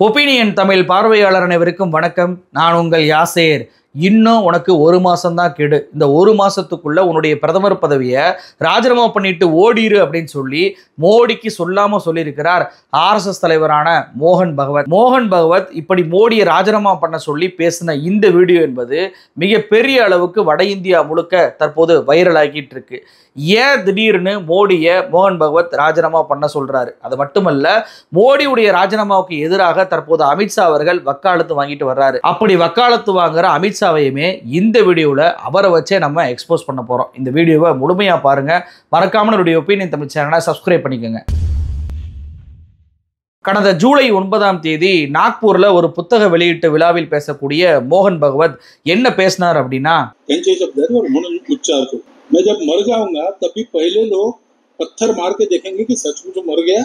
Opinion Tamil பார்வையாளர் அனைவருக்கும் வணக்கம். நான் உங்கள் யாசேர். இன்னும் உனக்கு ஒரு மாசம் தான் கெடு. இந்த ஒரு மாசத்துக்குள்ள உன்னுடைய பிரதமர் பதவியை ராஜினாமா பண்ணிட்டு ஓடிரு அப்படின்னு சொல்லி மோடிக்கு சொல்லாம சொல்லியிருக்கிறார் RSS தலைவரான மோகன் பகவத். மோகன் பகவத் இப்படி மோடியை ராஜினாமா பண்ண சொல்லி பேசின இந்த வீடியோ என்பது மிகப்பெரிய அளவுக்கு வட இந்தியா முழுக்க தற்போது வைரல் ஆகிட்டு இருக்கு. ஏன் திடீர்னு மோடியை மோகன் பகவத் ராஜினாமா பண்ண சொல்றாரு? அது மட்டுமல்ல, மோடியுடைய ராஜினாமாவுக்கு எதிராக தற்போது அமித்ஷா அவர்கள் வக்காலத்து வாங்கிட்டு வர்றாரு. அப்படி வக்காலத்து வாங்குற அமித்ஷாவையுமே இந்த வீடியோவில் அவரை வச்சே நம்ம எக்ஸ்போஸ் பண்ண போறோம். இந்த வீடியோவை முழுமையா பாருங்க. மறக்காம என்னுடைய ஒப்பீனியன் தமிழ் சேனலை சப்ஸ்கிரைப் பண்ணிக்கோங்க. கடந்த ஜூலை 9 நாக்பூர்ல ஒரு புத்தக வெளியீட்டு விழாவில் பேசக்கூடிய மோகன் பகவத் என்ன பேசினார் அப்படின்னா, मैं जब मर जाऊंगा तभी पहले लोग पत्थर मार के देखेंगे कि सचमुच मर गया।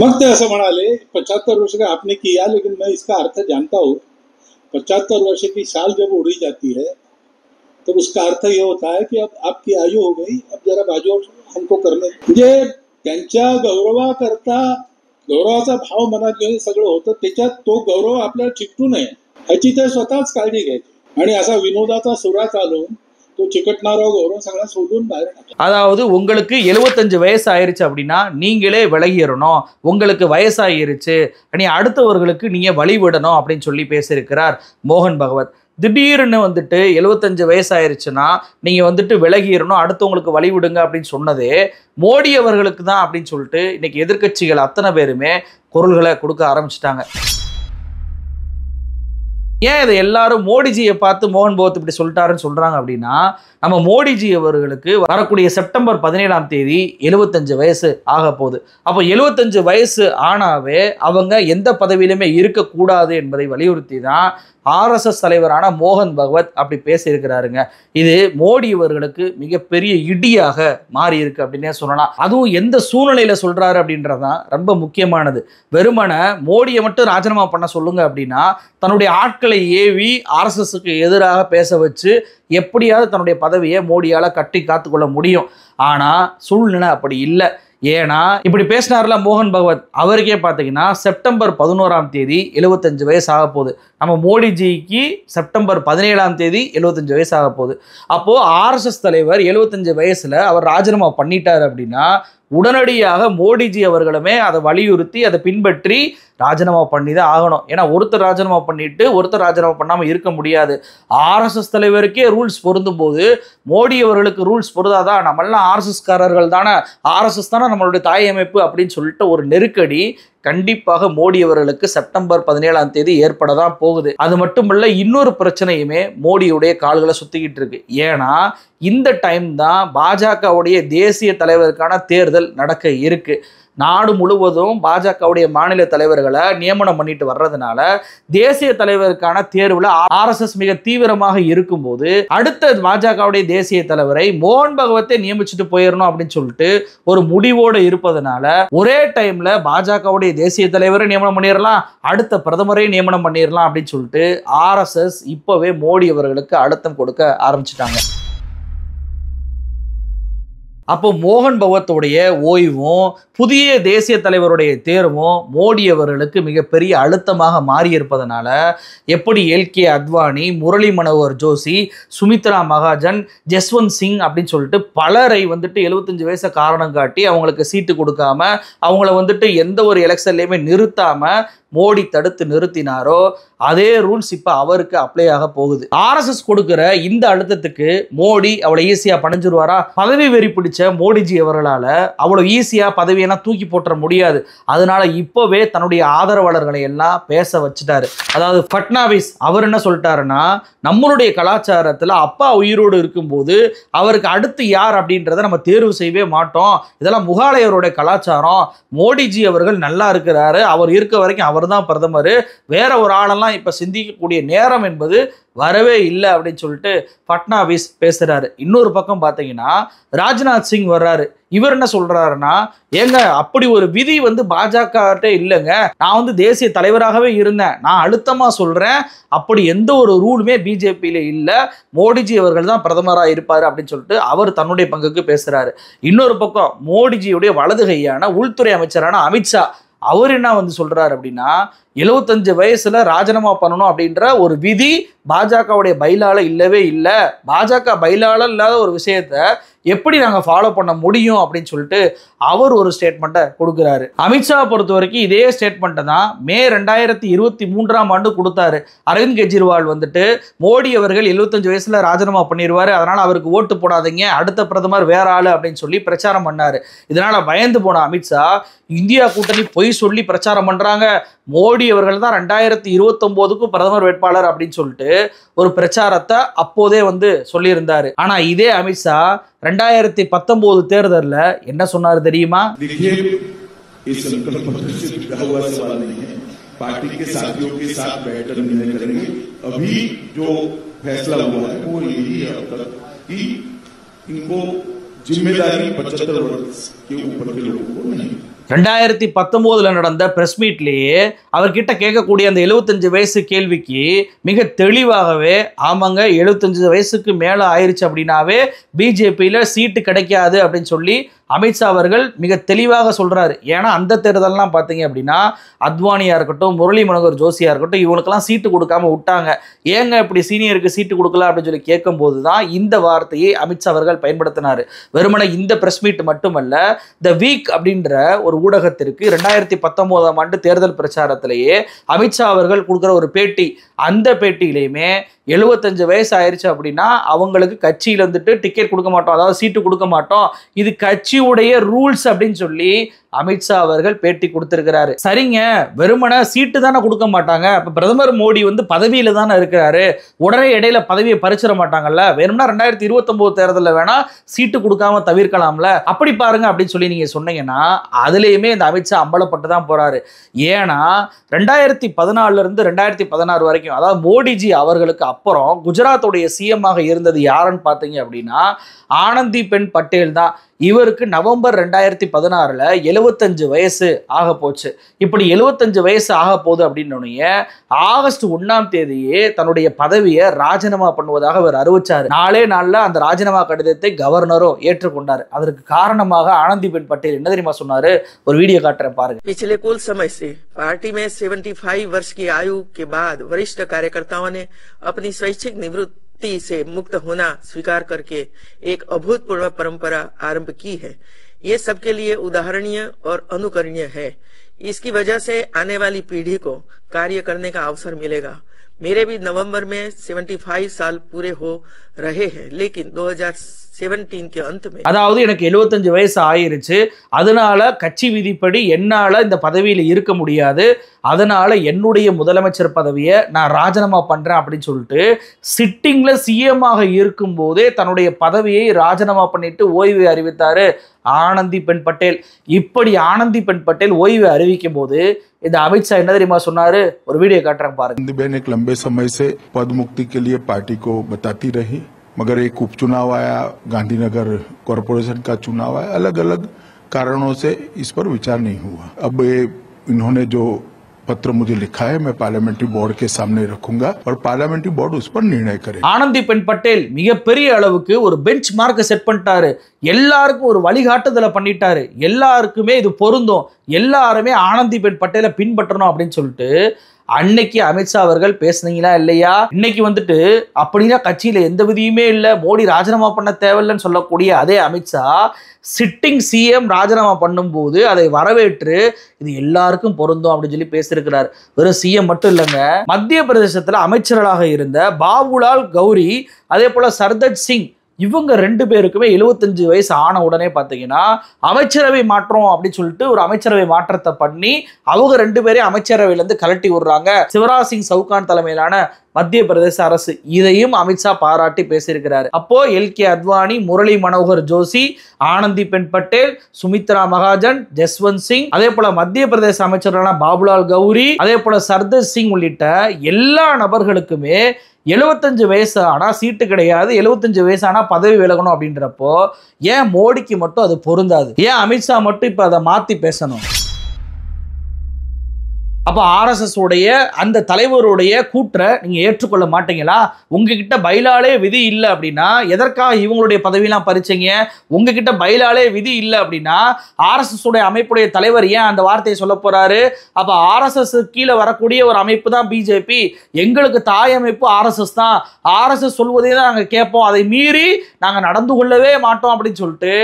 वक्त ऐसा बना ले 75 वर्ष का आपने किया, लेकिन मैं इसका अर्थ जानता हूँ। 75 वर्ष की साल जब उड़ी जाती है तो उसका अर्थ ये होता है कि अब आपकी आयु हो गई, अब जरा बाजू हमको करने म्हणजे त्यांच्या गौरवाकरता गौरवाचा भाव मनात घेऊन सगळं होतं. त्याच्यात तो गौरव आपल्याला चिकटू नये ह्याची ते स्वतःच काळजी घ्यायची आणि असा विनोदाचा सुरा चालून அதாவது உங்களுக்கு 75 வயசு ஆயிருச்சு அப்படின்னா நீங்களே விலகிடணும், உங்களுக்கு வயசாயிருச்சு, நீ அடுத்தவர்களுக்கு நீங்க வழி விடணும் அப்படின்னு சொல்லி பேசியிருக்கிறார் மோகன் பகவத். திடீர்னு 75 வயசு ஆயிருச்சுன்னா நீங்க விலகிடணும், அடுத்தவங்களுக்கு வழி விடுங்க அப்படின்னு சொன்னதே மோடி அவர்களுக்கு தான் அப்படின்னு சொல்லிட்டு இன்னைக்கு எதிர்க்கட்சிகள் அத்தனை பேருமே குரல்களை கொடுக்க ஆரம்பிச்சுட்டாங்க. ஏன் இதை எல்லாரும் மோடிஜியை பார்த்து மோகன் பகவத் இப்படி சொல்லிட்டாருன்னு சொல்றாங்க அப்படின்னா, நம்ம மோடிஜி அவர்களுக்கு வரக்கூடிய செப்டம்பர் 17 75 வயசு ஆக போகுது. அப்போ 75 வயசு ஆனாவே அவங்க எந்த பதவியிலுமே இருக்கக்கூடாது என்பதை வலியுறுத்தி தான் RSS தலைவரான மோகன் பகவத் அப்படி பேசியிருக்கிறாருங்க. இது மோடி அவர்களுக்கு மிகப்பெரிய இடியாக மாறி இருக்கு அப்படின்னே சொல்லலாம். அதுவும் எந்த சூழ்நிலையில சொல்றாரு அப்படின்றதான் ரொம்ப முக்கியமானது. வெறுமன மோடியை மட்டும் ராஜினாமா பண்ண சொல்லுங்க அப்படின்னா தன்னுடைய ஆட்களை ஏவி RSSக்கு எதிராக பேச வச்சு எப்படியாவது தன்னுடைய பதவியை மோடியால கட்டி காத்துக்கொள்ள முடியும். ஆனா சூழ்நிலை அப்படி இல்லை. ஏன்னா இப்படி பேசினார்ல மோகன் பகவத், அவருக்கே பார்த்தீங்கன்னா செப்டம்பர் 11 75 வயசு ஆக போகுது. நம்ம மோடிஜிக்கு செப்டம்பர் 17 75 வயசு ஆக போகுது. அப்போ RSS தலைவர் 75 வயசுல அவர் ராஜினாமா பண்ணிட்டார் அப்படின்னா உடனடியாக மோடிஜி அவர்களுமே அதை வலியுறுத்தி அதை பின்பற்றி ராஜினாமா பண்ணி தான் ஆகணும். ஏன்னா ஒருத்தர் ராஜினாமா பண்ணிட்டு ஒருத்தர் ராஜினாமா பண்ணாமல் இருக்க முடியாது. RSS தலைவருக்கே ரூல்ஸ் பொருந்தும் போது மோடி அவர்களுக்கு ரூல்ஸ் பொருந்தாதான்? நம்மளாம் RSS காரர்கள் தானே, RSS தானே நம்மளுடைய தாய் அமைப்பு அப்படின்னு சொல்லிட்டு ஒரு நெருக்கடி கண்டிப்பாக மோடி அவர்களுக்கு செப்டம்பர் 17 ஏற்பட தான் போகுது. அது மட்டுமல்ல, இன்னொரு பிரச்சனையுமே மோடியுடைய கால்களை சுத்திக்கிட்டு இருக்கு. ஏன்னா இந்த டைம் தான் பாஜகவுடைய தேசிய தலைவருக்கான தேர்தல் நடக்க இருக்கு. நாடு முழுவதும் பாஜகவுடைய மாநில தலைவர்களை நியமனம் பண்ணிட்டு வர்றதுனால தேசிய தலைவருக்கான தேர்வுல RSS மிக தீவிரமாக இருக்கும்போது அடுத்த பாஜகவுடைய தேசிய தலைவரை மோகன் பகவத்தை நியமிச்சுட்டு போயிடணும் அப்படின்னு சொல்லிட்டு ஒரு முடிவோடு இருப்பதனால ஒரே டைம்ல பாஜகவுடைய தேசிய தலைவரை நியமனம் பண்ணிடலாம், அடுத்த பிரதமரை நியமனம் பண்ணிடலாம் அப்படின்னு சொல்லிட்டு RSS இப்பவே மோடி அவர்களுக்கு அழுத்தம் கொடுக்க ஆரம்பிச்சுட்டாங்க. அப்போ மோகன் பகவத்துடைய ஓய்வும் புதிய தேசிய தலைவருடைய தேர்வும் மோடி அவர்களுக்கு மிகப்பெரிய அழுத்தமாக மாறி இருப்பதனால எப்படி LK அத்வானி, முரளி மனோகர் ஜோஷி, சுமித்ரா மகாஜன், ஜஸ்வந்த் சிங் அப்படின்னு சொல்லிட்டு பலரை 75 வயசை காரணம் காட்டி அவங்களுக்கு சீட்டு கொடுக்காம அவங்கள எந்த ஒரு எலெக்ஷன்லையுமே நிறுத்தாம மோடி தடுத்து நிறுத்தினாரோ அதே ரூல்ஸ் இப்ப அவருக்கு அப்ளை ஆக போகுது. RSS கொடுக்கிற இந்த அழுத்தத்துக்கு மோடி அவ்வளவு ஈஸியா பணிஞ்சிருவாரா? பதவி வெறி பிடிச்ச மோடிஜி அவர்களால அவ்வளவு ஈஸியா பதவியெல்லாம் தூக்கி போட்டுற முடியாது. அதனால இப்பவே தன்னுடைய ஆதரவாளர்களை எல்லாம் பேச வச்சுட்டாரு. அதாவது ஃபட்னாவிஸ் அவர் என்ன சொல்லிட்டாருன்னா, நம்மளுடைய கலாச்சாரத்துல அப்பா உயிரோடு இருக்கும்போது அவருக்கு அடுத்து யார் அப்படின்றத நம்ம தேர்வு செய்யவே மாட்டோம். இதெல்லாம் முகாலயருடைய கலாச்சாரம். மோடிஜி அவர்கள் நல்லா இருக்கிறாரு, அவர் இருக்க வரைக்கும் அவர் தான் பிரதமர், வேற ஒரு ஆளெல்லாம் இப்ப சிந்திக்கக்கூடிய நேரம் என்பது வரவே இல்லை அப்படின்னு சொல்லிட்டு ஃபட்னாவிஸ் பேசுறாரு. இன்னொரு பக்கம் பார்த்தீங்கன்னா ராஜ்நாத் சிங் வர்றாரு. இவர் என்ன சொல்றாருன்னா, ஏங்க அப்படி ஒரு விதி பாஜக இல்லைங்க, நான் தேசிய தலைவராகவே இருந்தேன், நான் அழுத்தமா சொல்றேன், அப்படி எந்த ஒரு ரூலுமே பிஜேபியில இல்லை, மோடிஜி அவர்கள் தான் பிரதமராக இருப்பாரு அப்படின்னு சொல்லிட்டு அவர் தன்னுடைய பங்குக்கு பேசுறாரு. இன்னொரு பக்கம் மோடிஜியுடைய வலது கையான உள்துறை அமைச்சரான அமித்ஷா அவர் என்ன வந்து சொல்றாரு அப்படின்னா 75 வயசுல ராஜினாமா பண்ணணும் அப்படின்ற ஒரு விதி பாஜகவுடைய பைலால இல்லவே இல்லை. பாஜக பைலால இல்லாத ஒரு விஷயத்த எப்படி நாங்கள் ஃபாலோ பண்ண முடியும் அப்படின்னு சொல்லிட்டு அவர் ஒரு ஸ்டேட்மெண்ட்டை கொடுக்குறாரு. அமித்ஷா பொறுத்த வரைக்கும் இதே ஸ்டேட்மெண்ட்டை தான் மே 2023 கொடுத்தாரு. அரவிந்த் கெஜ்ரிவால் வந்துட்டு மோடி அவர்கள் 75 வயசுல ராஜினாமா பண்ணிடுவாரு, அதனால அவருக்கு ஓட்டு போடாதீங்க, அடுத்த பிரதமர் வேற ஆளு அப்படின்னு சொல்லி பிரச்சாரம் பண்ணாரு. இதனால பயந்து போன அமித்ஷா இந்தியா கூட்டணி பொய் சொல்லி பிரச்சாரம் பண்றாங்க, மோடி அவர்கள் தான் 2029க்கு பிரதமர் வேட்பாளர் அப்படின்னு சொல்லிட்டு ஒரு பிரச்சாரத்தை அப்போதே வந்து சொல்லியிருந்தாரு. ஆனா இதே அமித்ஷா 2019 தேர்தல்ல என்ன சொன்னாரு தெரியுமா? पार्टी के साथियों के साथ बैठकर निर्णय करेंगे। अभी जो फैसला हुआ है वो यही है अब तक कि इनको जिम्मेदारी 75 वर्ष के ऊपर के लोगों को नहीं। 2019 நடந்த பிரஸ் மீட்லேயே அவர்கிட்ட கேட்கக்கூடிய அந்த 75 வயசு கேள்விக்கு மிக தெளிவாகவே ஆமாங்க 75 வயசுக்கு மேலே ஆயிடுச்சு அப்படின்னாவே பிஜேபியில் சீட்டு கிடைக்காது அப்படின்னு சொல்லி அமித்ஷா அவர்கள் மிக தெளிவாக சொல்றாரு. ஏன்னா அந்த தேர்தல்லாம் பார்த்தீங்க அப்படின்னா அத்வானியா இருக்கட்டும், முரளி மனோகர் ஜோஷியா இருக்கட்டும், இவங்களுக்கெல்லாம் சீட்டு கொடுக்காம விட்டாங்க. ஏங்க இப்படி சீனியருக்கு சீட்டு கொடுக்கல அப்படின்னு சொல்லி கேட்கும்போது தான் இந்த வார்த்தையை அமித்ஷா அவர்கள் பயன்படுத்தினார். வெறுமனே இந்த பிரஸ் மீட் மட்டுமல்ல, த வீக் அப்படின்ற ஒரு ஊடகத்திற்கு 2019 தேர்தல் பிரச்சாரத்திலேயே அமித்ஷா அவர்கள் கொடுக்குற ஒரு பேட்டி, அந்த பேட்டியிலையுமே 75 வயசு ஆயிடுச்சு அப்படின்னா அவங்களுக்கு கட்சியில் வந்துட்டு டிக்கெட் கொடுக்க மாட்டோம், அதாவது சீட்டு கொடுக்க மாட்டோம், இது கட்சியுடைய ரூல்ஸ் அப்படின்னு சொல்லி அமித்ஷா அவர்கள் பேட்டி கொடுத்திருக்கிறாரு. சரிங்க, வெறுமன சீட்டு தானே கொடுக்க மாட்டாங்க, இப்ப பிரதமர் மோடி வந்து பதவியில தானே இருக்கிறாரு, உடனே இடையில பதவியை பறிச்சிட மாட்டாங்கல்ல, வேணும்னா 2029 தேர்தலில் வேணா சீட்டு கொடுக்காம தவிர்க்கலாம்ல, அப்படி பாருங்க அப்படின்னு சொல்லி நீங்க சொன்னீங்கன்னா அதுலயுமே இந்த அமித்ஷா அம்பலப்பட்டு தான் போறாரு. ஏன்னா 2014 இருந்து 2016 வரைக்கும், அதாவது மோடிஜி அவர்களுக்கு அப்புறம் குஜராத்துடைய சிஎம் ஆக இருந்தது யாருன்னு பார்த்தீங்க அப்படின்னா ஆனந்தி பென் பட்டேல் தான். இவருக்கு நவம்பர் 2016 75 வயசு ஆக போச்சு. இப்படி 75 வயசு ஆக போகுது அப்படின்னோடனே ஆகஸ்ட் 1 தன்னுடைய பதவியை ராஜினாமா பண்ணுவதாக அவர் அறிவிச்சார். நாளே நாளில் அந்த ராஜினாமா கடிதத்தை கவர்னரும் ஏற்றுக்கொண்டார். அதற்கு காரணமாக ஆனந்தி பென் பட்டேல் என்ன தெரியுமா சொன்னாரு? ஒரு வீடியோ காட்டுறேன் பாருங்க. पिछले कुछ समय से पार्टी में 75 वर्ष की आयु के बाद वरिष्ठ कार्यकर्ताओं ने अपनी स्वैच्छिक निवृत्ति से मुक्त होना स्वीकार करके एक अभूतपूर्व परंपरा आरंभ की है। ये सबके लिए उदाहरणीय और अनुकरणीय है। इसकी वजह से आने वाली पीढ़ी को कार्य करने का अवसर मिलेगा। मेरे भी नवंबर में 75 साल पूरे हो रहे हैं, लेकिन 2017 के अंत में, அதாவது எனக்கு 75 வயசு ஆயிருச்சு, அதனால கட்சி விதிப்படி என்னால இந்த பதவியில் இருக்க முடியாது, அதனால என்னுடைய முதலமைச்சர் பதவியை நான் ராஜினாமா பண்றேன் அப்படின்னு சொல்லிட்டு சிட்டிங்ல சிஎம் ஆக இருக்கும் போதே தன்னுடைய பதவியை ராஜினாமா பண்ணிட்டு ஓய்வு அறிவித்தாரு ஆனந்தி பென் பட்டேல். இப்படி ஆனந்தி பென் பட்டேல் ஓய்வு அறிவிக்கும் போது இந்த அமித்ஷா என்ன தெரியுமா சொன்னாரு? ஒரு வீடியோ காட்டுறேன் பாருங்க. आनंदीबेन एक लंबे समय से पद मुक्ति के लिए पार्टी को बताती रही, मगर एक उपचुनाव आया, गांधीनगर कॉरपोरेशन का चुनाव आया, अलग अलग कारणों से इस पर विचार नहीं हुआ। अब इन्होंने जो पत्र मुझे लिखा है मैं पार्लियामेंट्री बोर्ड के सामने रखूंगा और पार्लियामेंट्री बोर्ड उस पर निर्णय करे। ஆனந்தி பென் பட்டேல் மிகப்பெரிய அளவுக்கு ஒரு பெஞ்ச் மார்க்கை செட் பண்ணிட்டாரு, எல்லாருக்கும் ஒரு வழிகாட்டுதலை பண்ணிட்டாரு, எல்லாருக்குமே இது பொருந்தும், எல்லாருமே ஆனந்தி பென் பட்டேலை பின்பற்றணும் அப்படின்னு சொல்லிட்டு அன்னைக்கு அமித்ஷா அவர்கள் பேசுனீங்களா இல்லையா? இன்னைக்கு வந்துட்டு அப்படின்னா கட்சியில எந்த விதியுமே இல்லை, மோடி ராஜினாமா பண்ண தேவையில்லைன்னு சொல்லக்கூடிய அதே அமித்ஷா சிட்டிங் சிஎம் ராஜினாமா பண்ணும்போது அதை வரவேற்று இது எல்லாருக்கும் பொருந்தும் அப்படின்னு சொல்லி பேசியிருக்கிறார். வெறும் சிஎம் மட்டும் இல்லைங்க, மத்திய பிரதேசத்தில் அமைச்சர்களாக இருந்த பாபுலால் கௌரி, அதே போல சர்தட் சிங், இவங்க 2 பேருக்குமே 75 வயசு ஆன உடனே பார்த்தீங்கன்னா அமைச்சரவை மாற்றம் அப்படின்னு சொல்லிட்டு ஒரு அமைச்சரவை மாற்றத்தை பண்ணி அவங்க 2 பேரையும் அமைச்சரவையிலேருந்து கலட்டி விடுறாங்க சிவராஜ் சிங் சவுகான் தலைமையிலான மத்திய பிரதேச அரசு. இதையும் அமித்ஷா பாராட்டி பேசியிருக்கிறாரு. அப்போ எல்கே அத்வானி, முரளி மனோகர் ஜோஷி, ஆனந்தி பென் பட்டேல், சுமித்ரா மகாஜன், ஜஸ்வந்த் சிங், அதே போல மத்திய பிரதேச அமைச்சர்களான பாபுலால் கௌரி, அதே போல சர்தர் சிங் உள்ளிட்ட எல்லா நபர்களுக்குமே 75 வயசு ஆனா சீட்டு கிடையாது, 75 வயசு ஆனா பதவி விலகணும் அப்படின்றப்போ ஏன் மோடிக்கு மட்டும் அது பொருந்தாது? ஏன் அமித்ஷா மட்டும் இப்ப அதை மாத்தி பேசணும்? அப்போ ஆர்எஸ்எஸ் உடைய அந்த தலைவருடைய கூற்றை நீங்க ஏற்றுக்கொள்ள மாட்டீங்களா? உங்ககிட்ட பைலாலே விதி இல்லை அப்படின்னா எதற்காக இவங்களுடைய பதவியெல்லாம் பறிச்சீங்க? உங்ககிட்ட பைலாலே விதி இல்லை அப்படின்னா ஆர்எஸ்எஸ் உடைய அமைப்புடைய தலைவர் ஏன் அந்த வார்த்தையை சொல்ல போறாரு? அப்ப ஆர்எஸ்எஸ் கீழே வரக்கூடிய ஒரு அமைப்பு தான் பிஜேபி, எங்களுக்கு தாய் அமைப்பு ஆர்எஸ்எஸ் தான், ஆர்எஸ்எஸ் சொல்வதே தான் நாங்கள் கேட்போம், அதை மீறி நாங்கள் நடந்து கொள்ளவே மாட்டோம் அப்படின்னு சொல்லிட்டு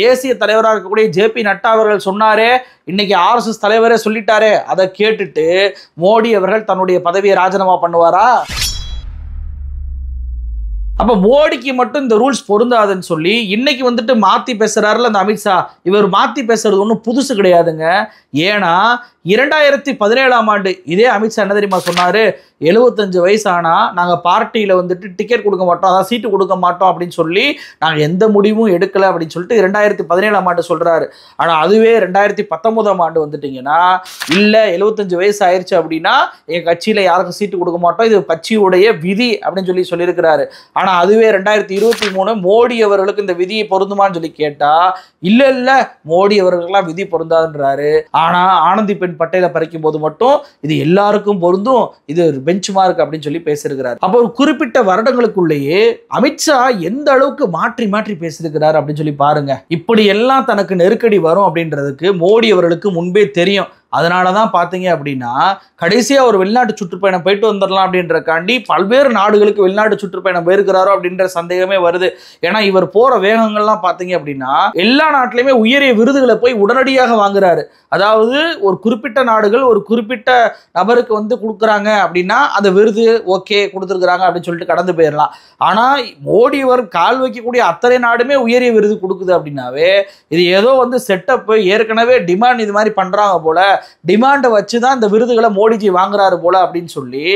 தேசிய தலைவராக இருக்கக்கூடிய ஜே.பி. நட்டா அவர்கள் சொன்னாரே, இன்னைக்கு ஆர்எஸ்எஸ் தலைவரே சொல்லிட்டாரே, அதை கேட்டுட்டு மோடி அவர்கள் தன்னுடைய பதவியை ராஜினாமா பண்ணுவாரா? அப்ப மோடிக்கு மட்டும் இந்த ரூல்ஸ் பொருந்தாதுன்னு சொல்லி இன்னைக்கு வந்துட்டு மாத்தி பேசுறாருல அந்த அமித்ஷா, இவர் மாத்தி பேசுறது ஒன்றும் புதுசு கிடையாதுங்க. ஏன்னா 2017ஆம் ஆண்டு இதே அமித்ஷா என்ன தெரியுமா சொன்னாரு? 75 வயசு ஆனா நாங்க பார்ட்டியில வந்துட்டு டிக்கெட் கொடுக்க மாட்டோம், அதாவது சீட்டு கொடுக்க மாட்டோம் அப்படின்னு சொல்லி நாங்க எந்த முடிவும் எடுக்கல அப்படின்னு சொல்லிட்டு 2017ஆம் ஆண்டு சொல்றாரு. ஆனா அதுவே 2019ஆம் ஆண்டு வந்துட்டீங்கன்னா இல்ல 75 வயசு ஆயிடுச்சு அப்படின்னா என் கட்சியில யாருக்கும் சீட்டு கொடுக்க மாட்டோம், இது கட்சியுடைய விதி அப்படின்னு சொல்லியிருக்கிறாரு. ஆனா அதுவே 2023 மோடி அவர்களுக்கு இந்த விதியை பொருந்துமான்னு சொல்லி கேட்டா இல்ல மோடி அவர்களுக்கெல்லாம் விதி பொருந்தாதுன்றாரு. ஆனா ஆனந்தி பெண் பட்டையில பறிக்கும் போது மட்டும் இது எல்லாருக்கும் பொருந்தும், இது பெஞ்ச் மார்க் அப்படின்னு சொல்லி பேசியிருக்கிறார். அப்போ ஒரு குறிப்பிட்ட வருடங்களுக்குள்ளேயே அமித்ஷா எந்த அளவுக்கு மாற்றி மாற்றி பேசியிருக்கிறார் அப்படின்னு சொல்லி பாருங்க. இப்படி எல்லாம் தனக்கு நெருக்கடி வரும் அப்படின்றதுக்கு மோடி அவர்களுக்கு முன்பே தெரியும். அதனாலதான் பாத்தீங்க அப்படின்னா கடைசியா ஒரு வெளிநாட்டு சுற்றுப்பயணம் போயிட்டு வந்துடலாம் அப்படின்றக்காண்டி பல்வேறு நாடுகளுக்கு வெளிநாட்டு சுற்றுப்பயணம் போயிருக்கிறாரோ அப்படின்ற சந்தேகமே வருது. ஏன்னா இவர் போற வேகங்கள்லாம் பாத்தீங்க அப்படின்னா எல்லா நாட்டிலுமே உயரிய விருதுகளை போய் உடனடியாக வாங்குறாரு. அதாவது ஒரு குறிப்பிட்ட நாடுகள் ஒரு குறிப்பிட்ட நபருக்கு வந்து கொடுக்குறாங்க அப்படின்னா அந்த விருது ஓகே கொடுத்துருக்குறாங்க அப்படின்னு சொல்லிட்டு கடந்து போயிடலாம். ஆனா மோடி அவர் கால் வைக்கக்கூடிய அத்தனை நாடுமே உயரிய விருது கொடுக்குது அப்படின்னாவே இது ஏதோ வந்து செட்டப், ஏற்கனவே டிமாண்ட் இது மாதிரி பண்றாங்க போல, டிமாண்டை வச்சுதான் இந்த விருதுகளை மோடிஜி வாங்குறாரு போல அப்படின்னு சொல்லி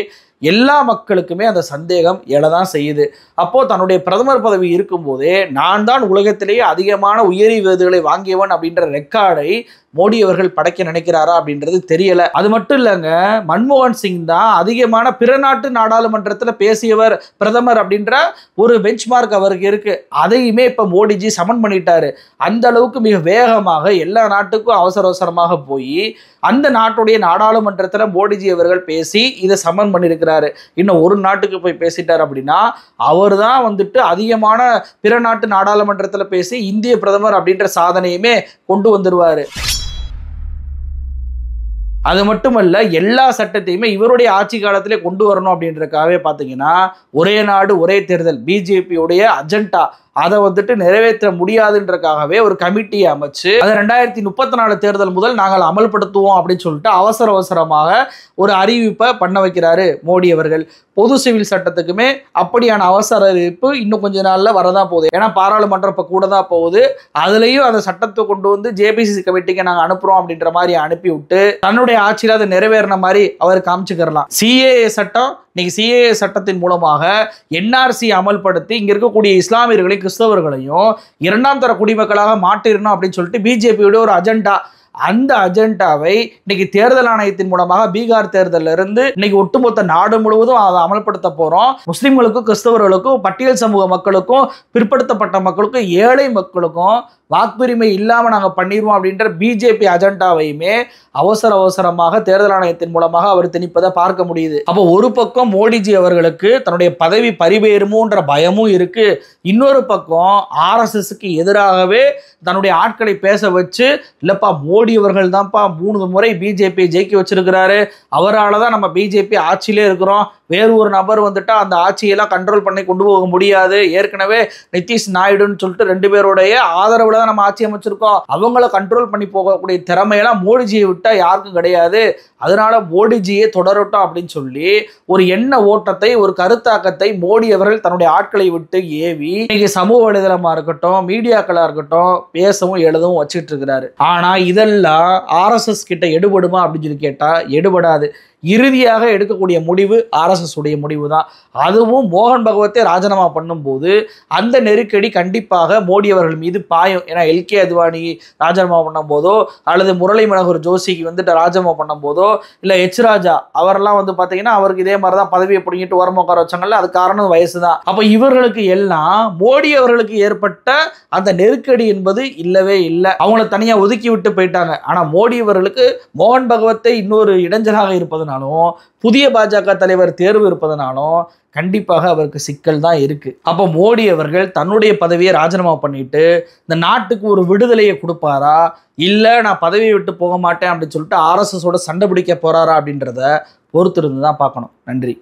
எல்லா மக்களுக்குமே அந்த சந்தேகம் எழதான் செய்யுது. அப்போ தன்னுடைய பிரதமர் பதவி இருக்கும் போதே நான் தான் உலகத்திலேயே அதிகமான உயரிய விருதுகளை வாங்கியவன் அப்படின்ற ரெக்கார்டை மோடி அவர்கள் படைக்க நினைக்கிறாரா அப்படின்றது தெரியல. அது மட்டும் இல்லைங்க, மன்மோகன் சிங் தான் அதிகமான பிற நாட்டு நாடாளுமன்றத்தில் பேசியவர் பிரதமர் அப்படின்ற ஒரு பெஞ்ச் மார்க் அவருக்கு இருக்கு. அதையுமே இப்ப மோடிஜி சமன் பண்ணிட்டாரு. அந்த அளவுக்கு மிக வேகமாக எல்லா நாட்டுக்கும் அவசர அவசரமாக போய் அந்த நாட்டுடைய நாடாளுமன்றத்தில் மோடிஜி அவர்கள் பேசி இதை சமன் பண்ணியிருக்கிறாரு. இன்னும் ஒரு நாட்டுக்கு போய் பேசிட்டார் அப்படின்னா அவர் தான் வந்துட்டு அதிகமான பிற நாட்டு நாடாளுமன்றத்தில் பேசி இந்திய பிரதமர் அப்படின்ற சாதனையுமே கொண்டு வந்துருவாரு. அது மட்டுமல்ல, எல்லா சட்டத்தையுமே இவருடைய ஆட்சி காலத்திலே கொண்டு வரணும் அப்படின்றதுக்காகவே பார்த்தீங்கன்னா ஒரே நாடு ஒரே தேர்தல் பிஜேபியுடைய அஜெண்டா அதை வந்துட்டு நிறைவேற்ற முடியாதுன்றக்காகவே ஒரு கமிட்டியை அமைச்சு அதை 2034 தேர்தல் முதல் நாங்கள் அமல்படுத்துவோம் அப்படின்னு சொல்லிட்டு அவசர அவசரமாக ஒரு அறிவிப்பை பண்ண வைக்கிறாரு மோடி அவர்கள். பொது சிவில் சட்டத்துக்குமே அப்படியான அவசர அறிவிப்பு இன்னும் கொஞ்ச நாள்ல வரதான் போகுது. ஏன்னா பாராளுமன்றம் இப்ப கூட தான் போகுது. அதுலயும் அந்த சட்டத்தை கொண்டு வந்து ஜேபிசி கமிட்டிக்கு நாங்க அனுப்புறோம் அப்படின்ற மாதிரி அனுப்பி விட்டு தன்னுடைய ஆட்சியில் அதை நிறைவேறின மாதிரி அவர் காமிச்சுக்கிறலாம். சிஏஏ சட்டம், இன்னைக்கு சிஏஏ சட்டத்தின் மூலமாக என்ஆர்சி அமல்படுத்தி இங்க இருக்கக்கூடிய இஸ்லாமியர்களையும் கிறிஸ்தவர்களையும் இரண்டாம் தர குடிமக்களாக மாற்றிடணும் அப்படின்னு சொல்லிட்டு பிஜேபியோட ஒரு அஜெண்டா. அந்த அஜெண்டாவை இன்னைக்கு தேர்தல் ஆணையத்தின் மூலமாக பீகார் தேர்தலில் இருந்து இன்னைக்கு ஒட்டுமொத்த நாடு முழுவதும் அதை அமல்படுத்த போறோம். முஸ்லிம்களுக்கும் கிறிஸ்தவர்களுக்கும் பட்டியல் சமூக மக்களுக்கும் பிற்படுத்தப்பட்ட மக்களுக்கும் ஏழை மக்களுக்கும் வாக்குரிமை இல்லாம நாங்க பண்ணிடுவோம் அப்படின்ற பிஜேபி அஜெண்டாவையுமே அவசர அவசரமாக தேர்தல் ஆணையத்தின் மூலமாக அவர் திணிப்பதை பார்க்க முடியுது. அப்போ ஒரு பக்கம் மோடிஜி அவர்களுக்கு தன்னுடைய பதவி பறிபேறுமோன்ற பயமும் இருக்கு, இன்னொரு பக்கம் ஆர்எஸ்எஸ்க்கு எதிராகவே தன்னுடைய ஆட்களை பேச வச்சு இல்லப்பா மோடி அவர்கள் தான்ப்பா 3 முறை பிஜேபி ஜெயிக்க வச்சிருக்கிறாரு, அவரால் தான் நம்ம பிஜேபி ஆட்சியிலே இருக்கிறோம், வேறு ஒரு நபர் வந்துட்டா அந்த ஆட்சியெல்லாம் கண்ட்ரோல் பண்ணி கொண்டு போக முடியாது, ஏற்கனவே நிதிஷ் நாயுடுன்னு சொல்லிட்டு 2 பேருடைய ஆதரவுல தான் நம்ம ஆட்சி அமைச்சிருக்கோம், அவங்கள கண்ட்ரோல் பண்ணி போகக்கூடிய திறமையெல்லாம் மோடிஜியை விட்டா யாருக்கும் கிடையாது, அதனால மோடிஜியை தொடரட்டும் அப்படின்னு சொல்லி ஒரு எண்ண ஓட்டத்தை ஒரு கருத்தாக்கத்தை மோடி அவர்கள் தன்னுடைய ஆட்களை விட்டு ஏவி இன்னைக்கு சமூக வலைதளமா இருக்கட்டும் மீடியாக்களா இருக்கட்டும் பேசவும் எழுதவும் வச்சுட்டு இருக்கிறாரு. ஆனா இதெல்லாம் ஆர்எஸ்எஸ் கிட்ட எடுபடுமா அப்படின்னு சொல்லி கேட்டா எடுபடாது. இறுதியாக எடுக்கக்கூடிய முடிவு ஆர்எஸ்எஸ் உடைய முடிவு தான். அதுவும் மோகன் பகவத்தை ராஜினாமா பண்ணும்போது அந்த நெருக்கடி கண்டிப்பாக மோடி அவர்கள் மீது பாயும். ஏன்னா எல்கே அத்வானி ராஜினாமா பண்ணும் போதோ அல்லது முரளி மனோகர் ஜோஷிக்கு வந்துட்டு ராஜினாமா பண்ணும் போதோ இல்லை எச் ராஜா அவரெல்லாம் வந்து பார்த்தீங்கன்னா அவருக்கு இதே மாதிரி தான் பதவியை பிடிங்கிட்டு ஓரமாக உட்கார வச்சாங்கல்ல, அது காரணம் வயசு தான். அப்போ இவர்களுக்கு எல்லாம் மோடி அவர்களுக்கு ஏற்பட்ட அந்த நெருக்கடி என்பது இல்லவே இல்லை. அவங்கள தனியாக ஒதுக்கி விட்டு போயிட்டாங்க. ஆனால் மோடி அவர்களுக்கு மோகன் பகவத்தை இன்னொரு இடைஞ்சலாக இருப்பதனாலும் புதிய பாஜக தலைவர் தேர்வு இருப்பதனாலும் கண்டிப்பாக அவருக்கு சிக்கல் தான் இருக்கு. அப்போ மோடி அவர்கள் தன்னுடைய பதவியை ராஜினாமா பண்ணிட்டு இந்த நாட்டுக்கு ஒரு விடுதலையை கொடுப்பாரா, இல்லை நான் பதவியை விட்டு போக மாட்டேன் அப்படின்னு சொல்லிட்டு ஆர்எஸ்எஸோட சண்டை பிடிக்க போறாரா அப்படின்றத பொறுத்திருந்து தான் பார்க்கணும். நன்றி.